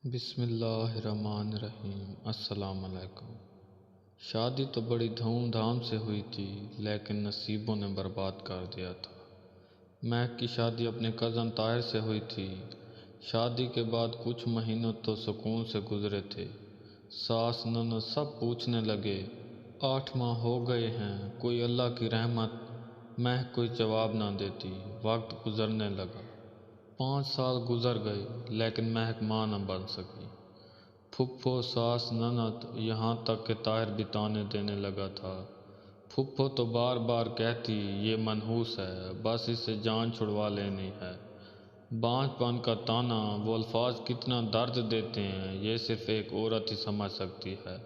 بسم اللہ الرحمن الرحیم۔ السلام علیکم۔ شادی تو بڑی دھوم دھام سے ہوئی تھی، لیکن نصیبوں نے برباد کر دیا تھا۔ مہک کی شادی اپنے کزن طاہر سے ہوئی تھی۔ شادی کے بعد کچھ مہینوں تو سکون سے گزرے تھے۔ ساس نند سب پوچھنے لگے 8 ماہ ہو گئے ہیں، کوئی اللہ کی رحمت؟ مہک کوئی جواب نہ دیتی۔ وقت گزرنے لگا۔ 5 سال گزر گئے، لیکن مہک ماں نہ بن سکی۔ پھپھو، ساس، نند، یہاں تک کہ طاہر بھی طعنے دینے لگا تھا۔ پھپھو تو بار بار کہتی یہ منحوس ہے، بس اسے جان چھڑوا لینی ہے۔ بانجھ پن کا طعنہ، وہ الفاظ کتنا درد دیتے ہیں، یہ صرف ایک عورت ہی سمجھ سکتی ہے۔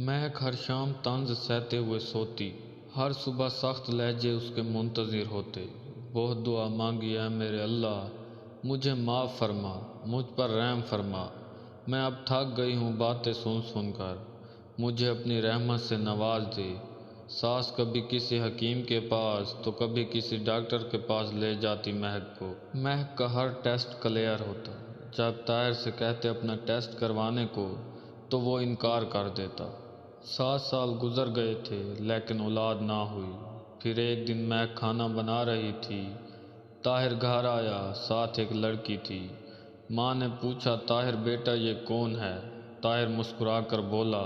مہک ہر شام طنز سہتے ہوئے سوتی۔ ہر صبح سخت لہجے اس کے منتظر ہوتے۔ بہت دعا مانگی، اے میرے اللہ، مجھے معاف فرما، مجھ پر رحم فرما، میں اب تھک گئی ہوں باتیں سن سن کر، مجھے اپنی رحمت سے نواز دے۔ ساس کبھی کسی حکیم کے پاس تو کبھی کسی ڈاکٹر کے پاس لے جاتی مہک کو۔ مہک کا ہر ٹیسٹ کلیئر ہوتا۔ جب طاہر سے کہتے اپنا ٹیسٹ کروانے کو تو وہ انکار کر دیتا۔ 7 سال گزر گئے تھے، لیکن اولاد نہ ہوئی۔ پھر ایک دن مہک کھانا بنا رہی تھی، طاہر گھر آیا، ساتھ ایک لڑکی تھی۔ ماں نے پوچھا طاہر بیٹا یہ کون ہے؟ طاہر مسکرا کر بولا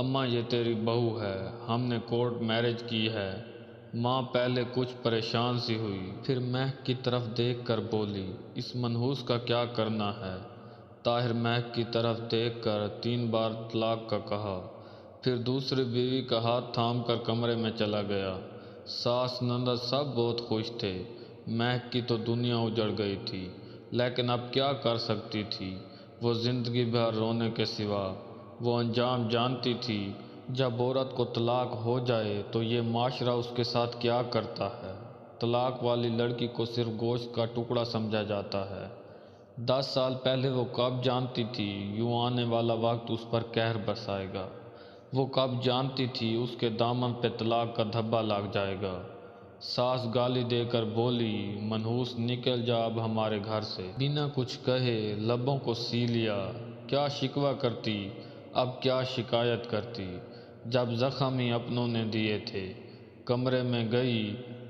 اماں یہ تیری بہو ہے، ہم نے کورٹ میرج کی ہے۔ ماں پہلے کچھ پریشان سی ہوئی، پھر مہک کی طرف دیکھ کر بولی اس منحوس کا کیا کرنا ہے؟ طاہر مہک کی طرف دیکھ کر 3 بار طلاق کا کہا، پھر دوسری بیوی کا ہاتھ تھام کر کمرے میں چلا گیا۔ ساس نند سب بہت خوش تھے۔ مہک کی تو دنیا اجڑ گئی تھی، لیکن اب کیا کر سکتی تھی وہ زندگی بھر رونے کے سوا؟ وہ انجام جانتی تھی، جب عورت کو طلاق ہو جائے تو یہ معاشرہ اس کے ساتھ کیا کرتا ہے۔ طلاق والی لڑکی کو صرف گوشت کا ٹکڑا سمجھا جاتا ہے۔ 10 سال پہلے وہ کب جانتی تھی یوں آنے والا وقت اس پر قہر برسائے گا؟ وہ کب جانتی تھی اس کے دامن پہ طلاق کا دھبا لگ جائے گا؟ ساس گالی دے کر بولی منحوس نکل جا اب ہمارے گھر سے۔ بنا کچھ کہے لبوں کو سی لیا۔ کیا شکوہ کرتی، اب کیا شکایت کرتی، جب زخم ہی اپنوں نے دیے تھے۔ کمرے میں گئی،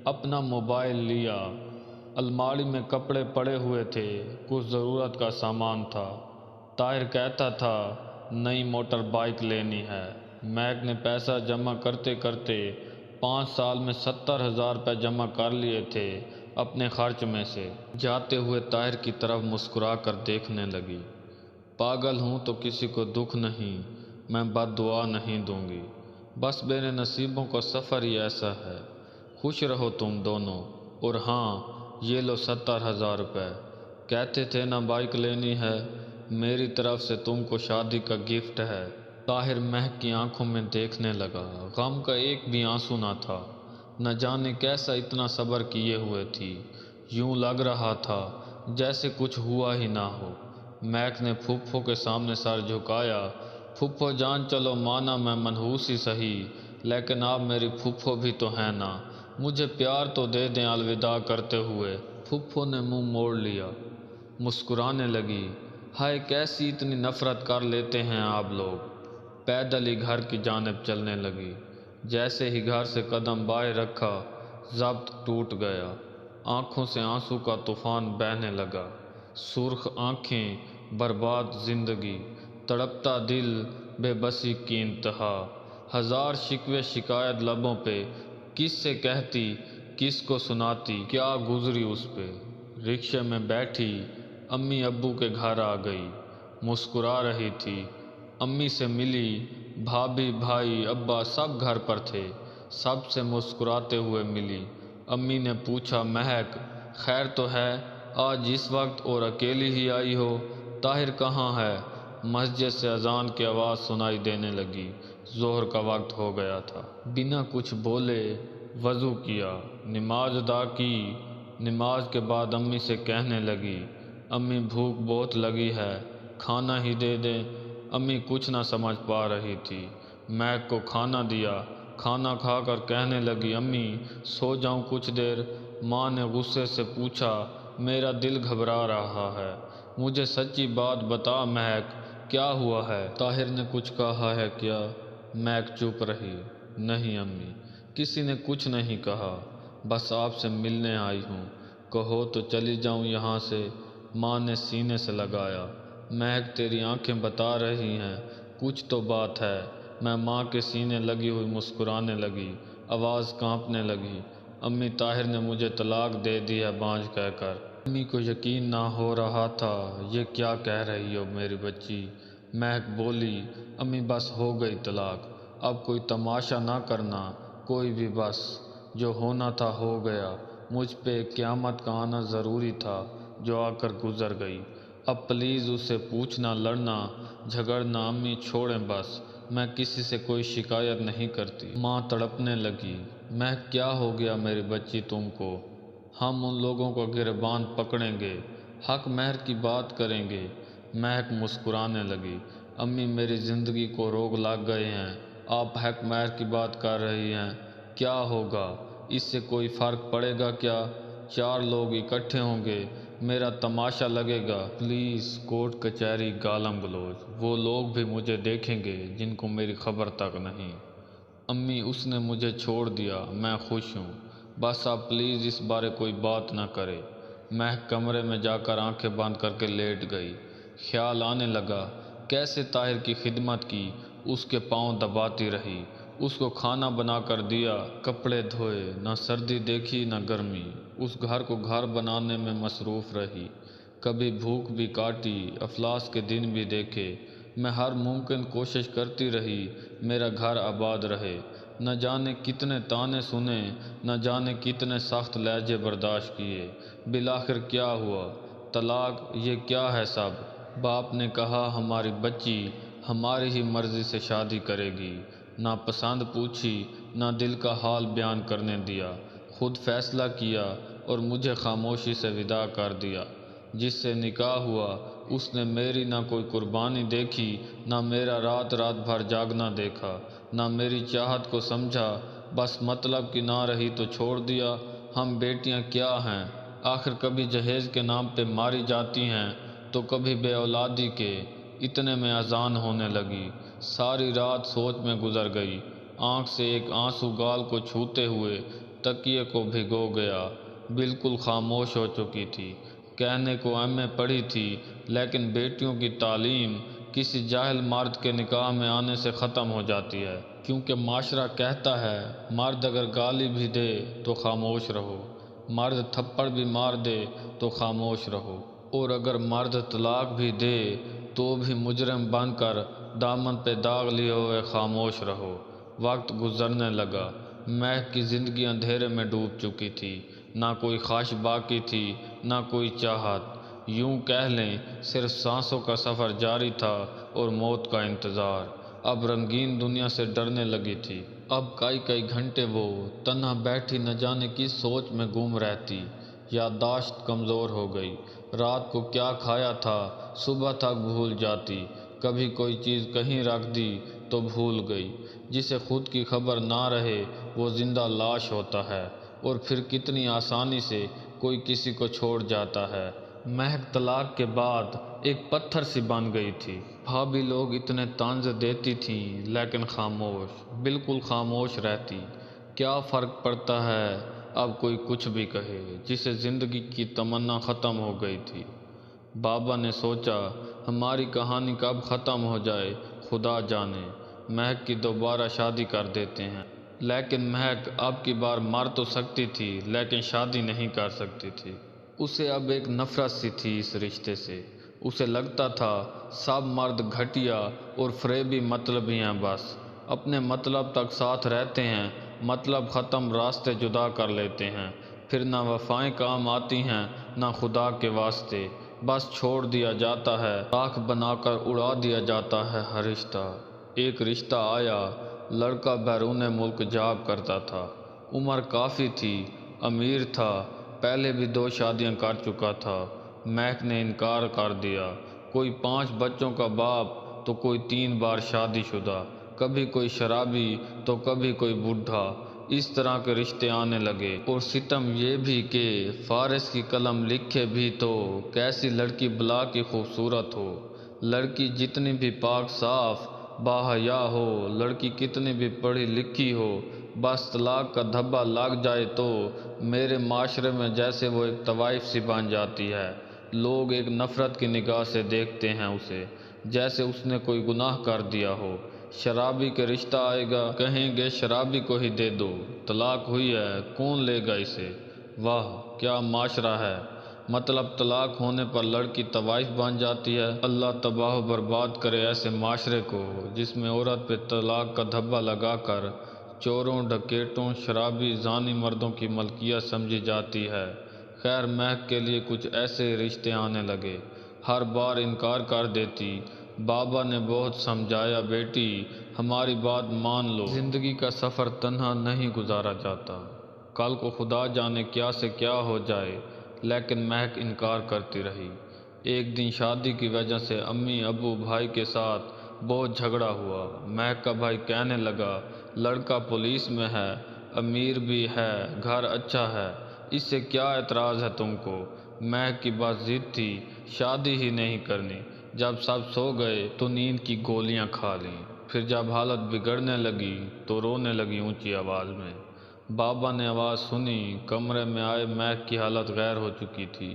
اپنا موبائل لیا۔ الماری میں کپڑے پڑے ہوئے تھے، کچھ ضرورت کا سامان تھا۔ طاہر کہتا تھا نئی موٹر بائیک لینی ہے۔ مہک نے پیسہ جمع کرتے کرتے 5 سال میں 70,000 روپے جمع کر لیے تھے اپنے خرچ میں سے۔ جاتے ہوئے طاہر کی طرف مسکرا کر دیکھنے لگی۔ پاگل ہوں تو کسی کو دکھ نہیں، میں بد دعا نہیں دوں گی، بس میرے نصیبوں کا سفر ہی ایسا ہے۔ خوش رہو تم دونوں، اور ہاں یہ لو 70,000 روپے، کہتے تھے نہ بائیک لینی ہے، میری طرف سے تم کو شادی کا گفٹ ہے۔ طاہر مہک کی آنکھوں میں دیکھنے لگا، غم کا ایک بھی آنسو نہ تھا۔ نہ جانے کیسا اتنا صبر کیے ہوئے تھی، یوں لگ رہا تھا جیسے کچھ ہوا ہی نہ ہو۔ مہک نے پھپھو کے سامنے سر جھکایا، پھپھو جان چلو مانا میں منحوس ہی سہی، لیکن آپ میری پھپھو بھی تو ہیں نا، مجھے پیار تو دے دیں الوداع کرتے ہوئے۔ پھپھو نے منہ موڑ لیا، مسکرانے لگی، ہائے کیسی اتنی نفرت کر لیتے ہیں آپ لوگ۔ پیدل ہی گھر کی جانب چلنے لگی۔ جیسے ہی گھر سے قدم باہر رکھا، ضبط ٹوٹ گیا۔ آنکھوں سے آنسو کا طوفان بہنے لگا۔ سرخ آنکھیں، برباد زندگی، تڑپتا دل، بے بسی کی انتہا۔ 1000 شکوے شکایت لبوں پہ، کس سے کہتی، کس کو سناتی، کیا گزری اس پہ۔ رکشے میں بیٹھی امی ابو کے گھر آ گئی، مسکرا رہی تھی۔ امی سے ملی، بھابھی بھائی ابا سب گھر پر تھے، سب سے مسکراتے ہوئے ملی۔ امی نے پوچھا مہک خیر تو ہے، آج اس وقت اور اکیلی ہی آئی ہو؟ طاہر کہاں ہے؟ مسجد سے اذان کی آواز سنائی دینے لگی، ظہر کا وقت ہو گیا تھا۔ بنا کچھ بولے وضو کیا، نماز ادا کی۔ نماز کے بعد امی سے کہنے لگی امی بھوک بہت لگی ہے، کھانا ہی دے دیں۔ امی کچھ نہ سمجھ پا رہی تھی۔ مہک کو کھانا دیا، کھانا کھا کر کہنے لگی امی سو جاؤں کچھ دیر؟ ماں نے غصے سے پوچھا میرا دل گھبرا رہا ہے، مجھے سچی بات بتا مہک، کیا ہوا ہے؟ طاہر نے کچھ کہا ہے کیا؟ مہک چپ رہی۔ نہیں امی، کسی نے کچھ نہیں کہا، بس آپ سے ملنے آئی ہوں، کہو تو چلی جاؤں یہاں سے۔ ماں نے سینے سے لگایا۔ مہک تیری آنکھیں بتا رہی ہیں، کچھ تو بات ہے۔ میں ماں کے سینے لگی ہوئی مسکرانے لگی، آواز کانپنے لگی۔ امی، طاہر نے مجھے طلاق دے دی ہے بانجھ کہہ کر۔ امی کو یقین نہ ہو رہا تھا۔ یہ کیا کہہ رہی ہو میری بچی؟ مہک بولی۔ امی، بس ہو گئی طلاق، اب کوئی تماشا نہ کرنا کوئی بھی، بس جو ہونا تھا ہو گیا۔ مجھ پہ قیامت کا آنا ضروری تھا جو آ کر گزر گئی۔ اب پلیز اس سے پوچھنا، لڑنا جھگڑنا امی چھوڑیں بس، میں کسی سے کوئی شکایت نہیں کرتی۔ ماں تڑپنے لگی۔ مہک، کیا ہو گیا میری بچی تم کو؟ ہم ان لوگوں کو گربان پکڑیں گے، حق مہر کی بات کریں گے۔ مہک مسکرانے لگی۔ امی، میری زندگی کو روگ لگ گئے ہیں، آپ حق مہر کی بات کر رہی ہیں، کیا ہوگا؟ اس سے کوئی فرق پڑے گا کیا؟ 4 لوگ اکٹھے ہوں گے، میرا تماشا لگے گا۔ پولیس، کورٹ کچہری، گالم گلوچ، وہ لوگ بھی مجھے دیکھیں گے جن کو میری خبر تک نہیں۔ امی، اس نے مجھے چھوڑ دیا، میں خوش ہوں، بس آپ پلیز اس بارے کوئی بات نہ کرے۔ مہک کمرے میں جا کر آنکھیں بند کر کے لیٹ گئی۔ خیال آنے لگا، کیسے طاہر کی خدمت کی، اس کے پاؤں دباتی رہی، اس کو کھانا بنا کر دیا، کپڑے دھوئے، نہ سردی دیکھی نہ گرمی، اس گھر کو گھر بنانے میں مصروف رہی، کبھی بھوک بھی کاٹی، افلاس کے دن بھی دیکھے۔ میں ہر ممکن کوشش کرتی رہی میرا گھر آباد رہے، نہ جانے کتنے طعنے سنے، نہ جانے کتنے سخت لہجے برداشت کیے، بالآخر کیا ہوا؟ طلاق۔ یہ کیا ہے سب؟ باپ نے کہا ہماری بچی ہماری ہی مرضی سے شادی کرے گی، نہ پسند پوچھی، نہ دل کا حال بیان کرنے دیا، خود فیصلہ کیا اور مجھے خاموشی سے وداع کر دیا۔ جس سے نکاح ہوا اس نے میری نہ کوئی قربانی دیکھی، نہ میرا رات رات بھر جاگنا دیکھا، نہ میری چاہت کو سمجھا، بس مطلب کی نہ رہی تو چھوڑ دیا۔ ہم بیٹیاں کیا ہیں، آخر کبھی جہیز کے نام پہ ماری جاتی ہیں تو کبھی بے اولادی کے۔ اتنے میں اذان ہونے لگی۔ ساری رات سوچ میں گزر گئی، آنکھ سے ایک آنسو گال کو چھوتے ہوئے تکیے کو بھگو گیا۔ بالکل خاموش ہو چکی تھی۔ کہنے کو ایم اے پڑھی تھی، لیکن بیٹیوں کی تعلیم کسی جاہل مرد کے نکاح میں آنے سے ختم ہو جاتی ہے، کیونکہ معاشرہ کہتا ہے مرد اگر گالی بھی دے تو خاموش رہو، مرد تھپڑ بھی مار دے تو خاموش رہو، اور اگر مرد طلاق بھی دے تو بھی مجرم بن کر دامن پہ داغ لیے ہوئے خاموش رہو۔ وقت گزرنے لگا۔ مہک کی زندگی اندھیرے میں ڈوب چکی تھی، نہ کوئی خواہش باقی تھی، نہ کوئی چاہت، یوں کہہ لیں صرف سانسوں کا سفر جاری تھا اور موت کا انتظار۔ اب رنگین دنیا سے ڈرنے لگی تھی۔ اب کئی گھنٹے وہ تنہا بیٹھی نہ جانے کس سوچ میں گم رہتی۔ یادداشت کمزور ہو گئی۔ رات کو کیا کھایا تھا صبح تک بھول جاتی، کبھی کوئی چیز کہیں رکھ دی تو بھول گئی۔ جسے خود کی خبر نہ رہے وہ زندہ لاش ہوتا ہے، اور پھر کتنی آسانی سے کوئی کسی کو چھوڑ جاتا ہے۔ مہک طلاق کے بعد ایک پتھر سی بن گئی تھی۔ بھابھی لوگ اتنے طنز دیتی تھیں لیکن خاموش، بالکل خاموش رہتی۔ کیا فرق پڑتا ہے اب کوئی کچھ بھی کہے، جسے زندگی کی تمنا ختم ہو گئی تھی۔ بابا نے سوچا ہماری کہانی کب ختم ہو جائے خدا جانے، مہک کی دوبارہ شادی کر دیتے ہیں۔ لیکن مہک اب کی بار مر تو سکتی تھی لیکن شادی نہیں کر سکتی تھی۔ اسے اب ایک نفرت سی تھی اس رشتے سے۔ اسے لگتا تھا سب مرد گھٹیا اور فریبی مطلبی ہیں، بس اپنے مطلب تک ساتھ رہتے ہیں، مطلب ختم راستے جدا کر لیتے ہیں، پھر نہ وفائیں کام آتی ہیں نہ خدا کے واسطے، بس چھوڑ دیا جاتا ہے، راکھ بنا کر اڑا دیا جاتا ہے ہر رشتہ۔ ایک رشتہ آیا، لڑکا بیرون ملک جاب کرتا تھا، عمر کافی تھی، امیر تھا، پہلے بھی 2 شادیاں کر چکا تھا۔ مہک نے انکار کر دیا۔ کوئی 5 بچوں کا باپ تو کوئی 3 بار شادی شدہ، کبھی کوئی شرابی تو کبھی کوئی بوڑھا، اس طرح کے رشتے آنے لگے۔ اور ستم یہ بھی کہ فارس کی قلم لکھے بھی تو کیسی لڑکی بلا کی خوبصورت ہو، لڑکی جتنی بھی پاک صاف باحیا ہو، لڑکی کتنی بھی پڑھی لکھی ہو، بس طلاق کا دھبا لگ جائے تو میرے معاشرے میں جیسے وہ ایک طوائف سی بن جاتی ہے۔ لوگ ایک نفرت کی نگاہ سے دیکھتے ہیں اسے، جیسے اس نے کوئی گناہ کر دیا ہو۔ شرابی کے رشتہ آئے گا، کہیں گے شرابی کو ہی دے دو، طلاق ہوئی ہے، کون لے گا اسے؟ واہ کیا معاشرہ ہے! مطلب طلاق ہونے پر لڑکی طوائف بن جاتی ہے۔ اللہ تباہ و برباد کرے ایسے معاشرے کو جس میں عورت پہ طلاق کا دھبا لگا کر چوروں، ڈکیٹوں، شرابی، زانی مردوں کی ملکیت سمجھی جاتی ہے۔ خیر مہک کے لیے کچھ ایسے رشتے آنے لگے، ہر بار انکار کر دیتی۔ بابا نے بہت سمجھایا، بیٹی ہماری بات مان لو، زندگی کا سفر تنہا نہیں گزارا جاتا، کل کو خدا جانے کیا سے کیا ہو جائے، لیکن مہک انکار کرتی رہی۔ ایک دن شادی کی وجہ سے امی ابو بھائی کے ساتھ بہت جھگڑا ہوا۔ مہک کا بھائی کہنے لگا لڑکا پولیس میں ہے، امیر بھی ہے، گھر اچھا ہے، اس سے کیا اعتراض ہے تم کو؟ مہک کی بات ضد تھی، شادی ہی نہیں کرنی۔ جب سب سو گئے تو نیند کی گولیاں کھا لیں، پھر جب حالت بگڑنے لگی تو رونے لگی اونچی آواز میں۔ بابا نے آواز سنی، کمرے میں آئے، مہک کی حالت غیر ہو چکی تھی،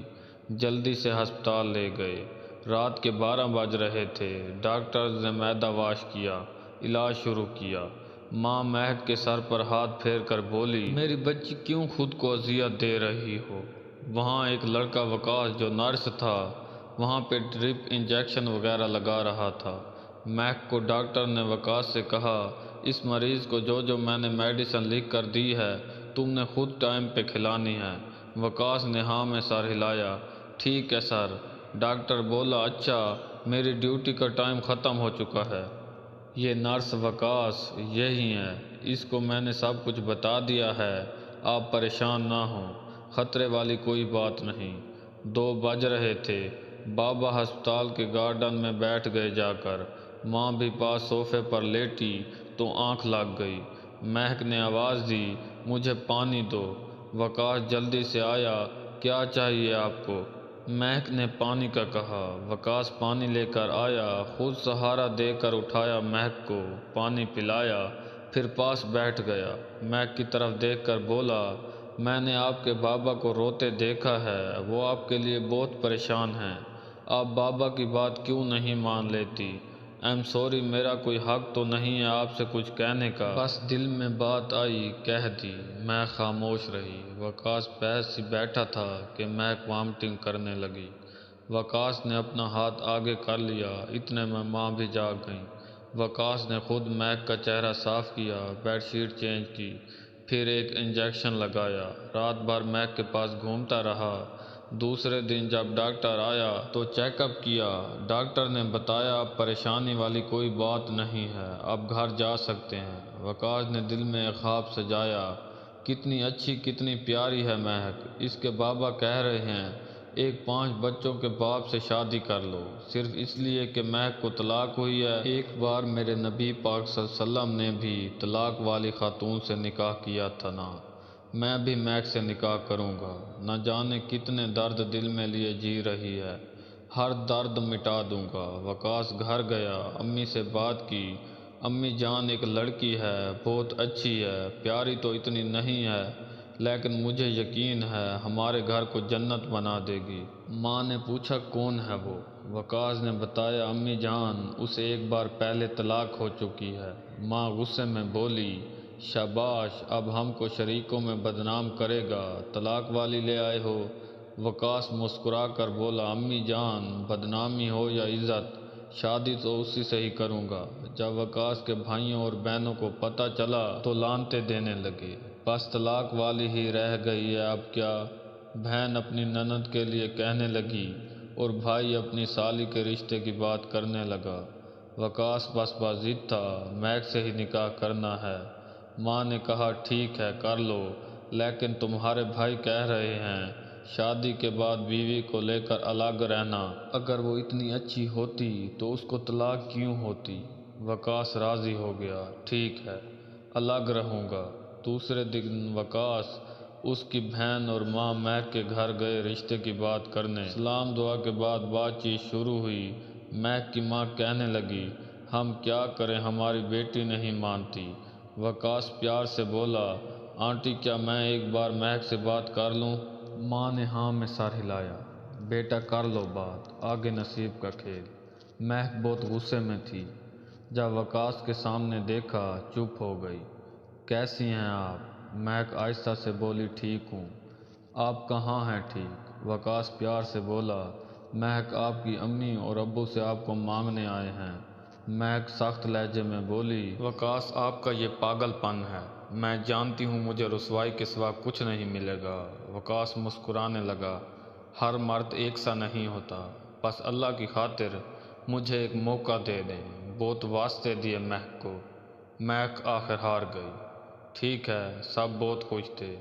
جلدی سے ہسپتال لے گئے۔ رات کے 12 بج رہے تھے۔ ڈاکٹرز نے معدہ واش کیا، علاج شروع کیا۔ ماں مہک کے سر پر ہاتھ پھیر کر بولی، میری بچی کیوں خود کو اذیت دے رہی ہو؟ وہاں ایک لڑکا وقاص جو نرس تھا وہاں پہ ڈرپ انجیکشن وغیرہ لگا رہا تھا۔ مہک کو ڈاکٹر نے وقاص سے کہا اس مریض کو جو میں نے میڈیسن لکھ کر دی ہے تم نے خود ٹائم پہ کھلانی ہے۔ وقاص نے ہاں میں سر ہلایا، ٹھیک ہے سر۔ ڈاکٹر بولا اچھا میری ڈیوٹی کا ٹائم ختم ہو چکا ہے۔ یہ نرس وقاص یہی ہے، اس کو میں نے سب کچھ بتا دیا ہے، آپ پریشان نہ ہوں، خطرے والی کوئی بات نہیں۔ 2 بج رہے تھے۔ بابا ہسپتال کے گارڈن میں بیٹھ گئے جا کر، ماں بھی پاس صوفے پر لیٹی تو آنکھ لگ گئی۔ مہک نے آواز دی مجھے پانی دو۔ وقاص جلدی سے آیا، کیا چاہیے آپ کو؟ مہک نے پانی کا کہا۔ وقاص پانی لے کر آیا، خود سہارا دے کر اٹھایا مہک کو، پانی پلایا، پھر پاس بیٹھ گیا۔ مہک کی طرف دیکھ کر بولا میں نے آپ کے بابا کو روتے دیکھا ہے، وہ آپ کے لیے بہت پریشان ہیں، آپ بابا کی بات کیوں نہیں مان لیتی؟ سوری میرا کوئی حق تو نہیں ہے آپ سے کچھ کہنے کا، بس دل میں بات آئی کہہ دی۔ میں خاموش رہی۔ وقاص بحث سی بیٹھا تھا کہ مہک وامٹنگ کرنے لگی۔ وقاص نے اپنا ہاتھ آگے کر لیا، اتنے میں ماں بھی جاگ گئیں۔ وقاص نے خود مہک کا چہرہ صاف کیا، بیڈ شیٹ چینج کی، پھر ایک انجیکشن لگایا، رات بھر مہک کے پاس گھومتا رہا۔ دوسرے دن جب ڈاکٹر آیا تو چیک اپ کیا، ڈاکٹر نے بتایا اب پریشانی والی کوئی بات نہیں ہے، اب گھر جا سکتے ہیں۔ وقاص نے دل میں ایک خواب سجایا، کتنی اچھی کتنی پیاری ہے مہک، اس کے بابا کہہ رہے ہیں ایک 5 بچوں کے باپ سے شادی کر لو، صرف اس لیے کہ مہک کو طلاق ہوئی ہے۔ ایک بار میرے نبی پاک صلی اللہ علیہ وسلم نے بھی طلاق والی خاتون سے نکاح کیا تھا نا، میں بھی مہک سے نکاح کروں گا، نہ جانے کتنے درد دل میں لیے جی رہی ہے، ہر درد مٹا دوں گا۔ وقاص گھر گیا، امی سے بات کی، امی جان ایک لڑکی ہے، بہت اچھی ہے، پیاری تو اتنی نہیں ہے لیکن مجھے یقین ہے ہمارے گھر کو جنت بنا دے گی۔ ماں نے پوچھا کون ہے وہ؟ وقاص نے بتایا امی جان اسے ایک بار پہلے طلاق ہو چکی ہے۔ ماں غصے میں بولی شاباش، اب ہم کو شریکوں میں بدنام کرے گا، طلاق والی لے آئے ہو۔ وقاص مسکرا کر بولا امی جان بدنامی ہو یا عزت، شادی تو اسی سے ہی کروں گا۔ جب وقاص کے بھائیوں اور بہنوں کو پتہ چلا تو لعنتیں دینے لگے، بس طلاق والی ہی رہ گئی ہے اب کیا؟ بہن اپنی نند کے لیے کہنے لگی اور بھائی اپنی سالی کے رشتے کی بات کرنے لگا۔ وقاص بس ضد تھا، مہک سے ہی نکاح کرنا ہے۔ ماں نے کہا ٹھیک ہے کر لو، لیکن تمہارے بھائی کہہ رہے ہیں شادی کے بعد بیوی کو لے کر الگ رہنا، اگر وہ اتنی اچھی ہوتی تو اس کو طلاق کیوں ہوتی؟ وقاص راضی ہو گیا، ٹھیک ہے الگ رہوں گا، دوسرے دن وقاص اس کی بہن اور ماں مہک کے گھر گئے رشتے کی بات کرنے۔ سلام دعا کے بعد بات چیت شروع ہوئی۔ مہک کی ماں کہنے لگی، ہم کیا کریں، ہماری بیٹی نہیں مانتی۔ وقاص پیار سے بولا، آنٹی کیا میں ایک بار مہک سے بات کر لوں؟ ماں نے ہاں میں سر ہلایا۔ بیٹا کر لو بات، آگے نصیب کا کھیل۔ مہک بہت غصے میں تھی۔ جب وقاص کے سامنے دیکھا چپ ہو گئی۔ کیسی ہیں آپ؟ مہک آہستہ سے بولی، ٹھیک ہوں۔ آپ کہاں ہیں؟ ٹھیک۔ وقاص پیار سے بولا، مہک آپ کی امی اور ابو سے آپ کو مانگنے آئے ہیں۔ مہک سخت لہجے میں بولی، وقاص آپ کا یہ پاگل پن ہے، میں جانتی ہوں مجھے رسوائی کے سوا کچھ نہیں ملے گا۔ وقاص مسکرانے لگا، ہر مرد ایک سا نہیں ہوتا، بس اللہ کی خاطر مجھے ایک موقع دے دیں۔ بہت واسطے دیے مہک کو۔ مہک آخر ہار گئی۔ ٹھیک ہے، سب بہت خوش تھے۔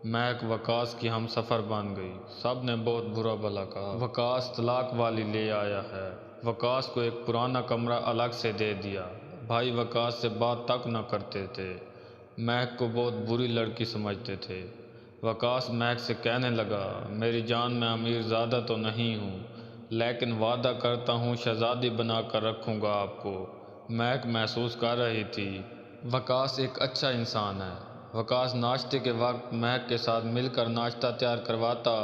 مہک وقاص کی ہم سفر بن گئی۔ سب نے بہت برا بھلا کہا، وقاص طلاق والی لے آیا ہے۔ وقاص کو ایک پرانا کمرہ الگ سے دے دیا۔ بھائی وقاص سے بات تک نہ کرتے تھے، مہک کو بہت بری لڑکی سمجھتے تھے۔ وقاص مہک سے کہنے لگا، میری جان میں امیر زادہ تو نہیں ہوں، لیکن وعدہ کرتا ہوں شہزادی بنا کر رکھوں گا آپ کو۔ مہک محسوس کر رہی تھی وقاص ایک اچھا انسان ہے۔ وقاص ناشتے کے وقت مہک کے ساتھ مل کر ناشتہ تیار کرواتا،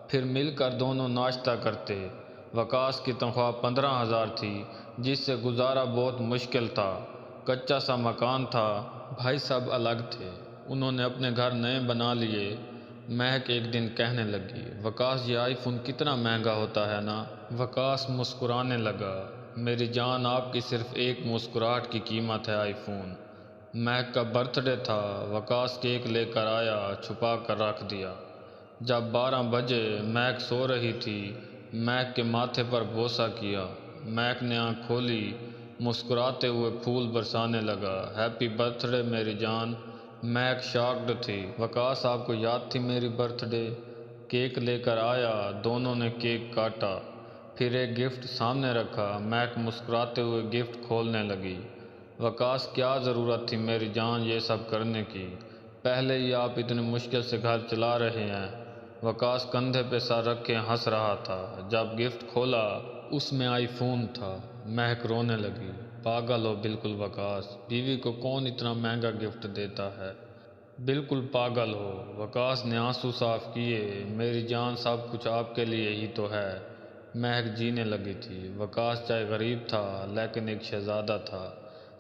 پھر مل کر دونوں ناشتہ کرتے۔ وقاص کی تنخواہ 15,000 تھی، جس سے گزارا بہت مشکل تھا۔ کچا سا مکان تھا، بھائی سب الگ تھے، انہوں نے اپنے گھر نئے بنا لیے۔ مہک ایک دن کہنے لگی، وقاص یہ آئی فون کتنا مہنگا ہوتا ہے نا؟ وقاص مسکرانے لگا، میری جان آپ کی صرف ایک مسکراہٹ کی قیمت ہے آئی فون۔ مہک کا برتھ ڈے تھا، وقاص کیک لے کر آیا، چھپا کر رکھ دیا۔ جب 12 بجے مہک سو رہی تھی، مہک کے ماتھے پر بوسہ کیا۔ مہک نے آنکھ کھولی، مسکراتے ہوئے پھول برسانے لگا، ہیپی برتھ ڈے میری جان۔ مہک شاکڈ تھی، وقاص آپ کو یاد تھی میری برتھ ڈے؟ کیک لے کر آیا، دونوں نے کیک کاٹا، پھر ایک گفٹ سامنے رکھا۔ مہک مسکراتے ہوئے گفٹ کھولنے لگی۔ وقاص کیا ضرورت تھی میری جان یہ سب کرنے کی؟ پہلے ہی آپ اتنی مشکل سے گھر چلا رہے ہیں۔ وقاص کندھے پہ سر رکھے ہنس رہا تھا۔ جب گفٹ کھولا اس میں آئی فون تھا۔ مہک رونے لگی، پاگل ہو بالکل وقاص، بیوی کو کون اتنا مہنگا گفٹ دیتا ہے؟ بالکل پاگل ہو۔ وقاص نے آنسو صاف کیے، میری جان سب کچھ آپ کے لیے ہی تو ہے۔ مہک جینے لگی تھی۔ وقاص چاہے غریب تھا لیکن ایک شہزادہ تھا۔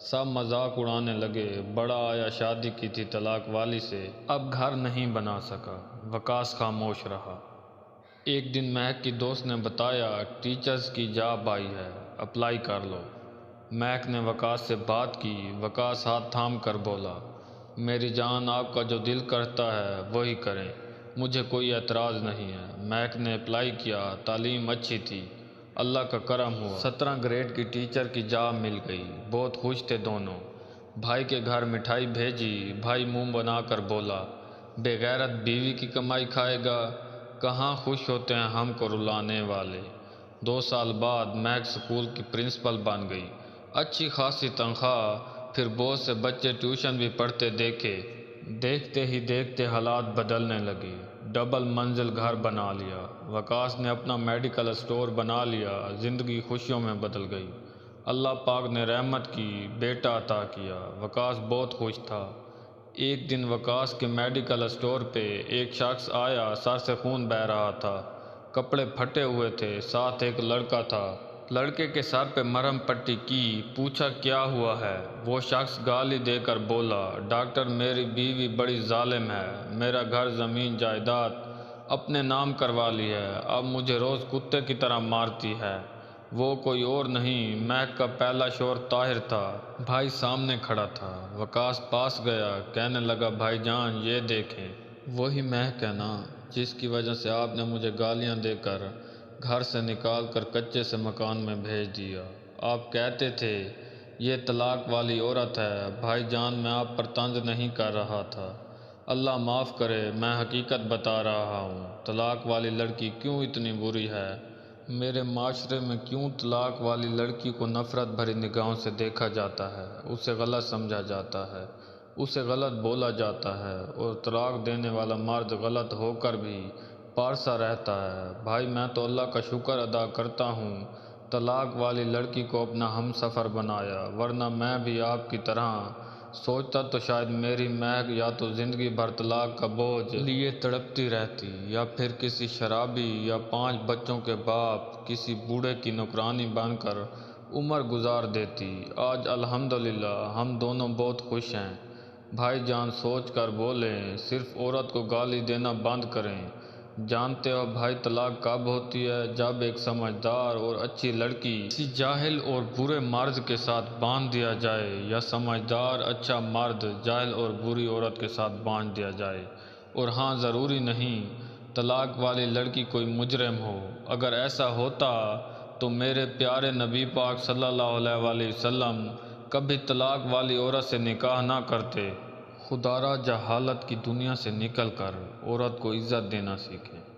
سب مذاق اڑانے لگے، بڑا آیا شادی کی تھی طلاق والی سے، اب گھر نہیں بنا سکا۔ وقاص خاموش رہا۔ ایک دن مہک کی دوست نے بتایا، ٹیچرز کی جاب آئی ہے، اپلائی کر لو۔ مہک نے وقاص سے بات کی۔ وقاص ہاتھ تھام کر بولا، میری جان آپ کا جو دل کرتا ہے وہی کریں، مجھے کوئی اعتراض نہیں ہے۔ مہک نے اپلائی کیا، تعلیم اچھی تھی، اللہ کا کرم ہوا، 17 گریڈ کی ٹیچر کی جاب مل گئی۔ بہت خوش تھے دونوں۔ بھائی کے گھر مٹھائی بھیجی۔ بھائی منہ بنا کر بولا، بے غیرت بیوی کی کمائی کھائے گا، کہاں خوش ہوتے ہیں ہم کو رلانے والے۔ 2 سال بعد مہک اسکول کی پرنسپل بن گئی، اچھی خاصی تنخواہ، پھر بہت سے بچے ٹیوشن بھی پڑھتے دیکھے۔ دیکھتے ہی دیکھتے حالات بدلنے لگی، ڈبل منزل گھر بنا لیا۔ وقاص نے اپنا میڈیکل اسٹور بنا لیا، زندگی خوشیوں میں بدل گئی۔ اللہ پاک نے رحمت کی، بیٹا عطا کیا۔ وقاص بہت خوش تھا۔ ایک دن وقاص کے میڈیکل اسٹور پہ ایک شخص آیا، سر سے خون بہہ رہا تھا، کپڑے پھٹے ہوئے تھے، ساتھ ایک لڑکا تھا۔ لڑکے کے سر پہ مرہم پٹی کی، پوچھا کیا ہوا ہے؟ وہ شخص گالی دے کر بولا، ڈاکٹر میری بیوی بڑی ظالم ہے، میرا گھر زمین جائیداد اپنے نام کروا لی ہے، اب مجھے روز کتے کی طرح مارتی ہے۔ وہ کوئی اور نہیں، مہک کا پہلا شوہر طاہر تھا۔ بھائی سامنے کھڑا تھا۔ وقاص پاس گیا، کہنے لگا، بھائی جان یہ دیکھیں، وہی مہک ہے نا جس کی وجہ سے آپ نے مجھے گالیاں دے کر گھر سے نکال کر کچے سے مکان میں بھیج دیا۔ آپ کہتے تھے یہ طلاق والی عورت ہے۔ بھائی جان میں آپ پر طنز نہیں کر رہا تھا، اللہ معاف کرے، میں حقیقت بتا رہا ہوں۔ طلاق والی لڑکی کیوں اتنی بری ہے؟ میرے معاشرے میں کیوں طلاق والی لڑکی کو نفرت بھری نگاہوں سے دیکھا جاتا ہے، اسے غلط سمجھا جاتا ہے؟ اسے غلط بولا جاتا ہے اور طلاق دینے والا مرد غلط ہو کر بھی پارسا رہتا ہے۔ بھائی میں تو اللہ کا شکر ادا کرتا ہوں طلاق والی لڑکی کو اپنا ہم سفر بنایا، ورنہ میں بھی آپ کی طرح سوچتا تو شاید میری مہک یا تو زندگی بھر طلاق کا بوجھ لیے تڑپتی رہتی، یا پھر کسی شرابی یا 5 بچوں کے باپ کسی بوڑھے کی نوکرانی بن کر عمر گزار دیتی۔ آج الحمدللہ ہم دونوں بہت خوش ہیں۔ بھائی جان سوچ کر بولیں، صرف عورت کو گالی دینا بند کریں۔ جانتے ہو بھائی طلاق کب ہوتی ہے؟ جب ایک سمجھدار اور اچھی لڑکی کسی جاہل اور برے مرد کے ساتھ باندھ دیا جائے، یا سمجھدار اچھا مرد جاہل اور بری عورت کے ساتھ باندھ دیا جائے۔ اور ہاں ضروری نہیں طلاق والی لڑکی کوئی مجرم ہو، اگر ایسا ہوتا تو میرے پیارے نبی پاک صلی اللہ علیہ وآلہ وسلم کبھی طلاق والی عورت سے نکاح نہ کرتے۔ خدا را جہالت کی دنیا سے نکل کر عورت کو عزت دینا سیکھیں۔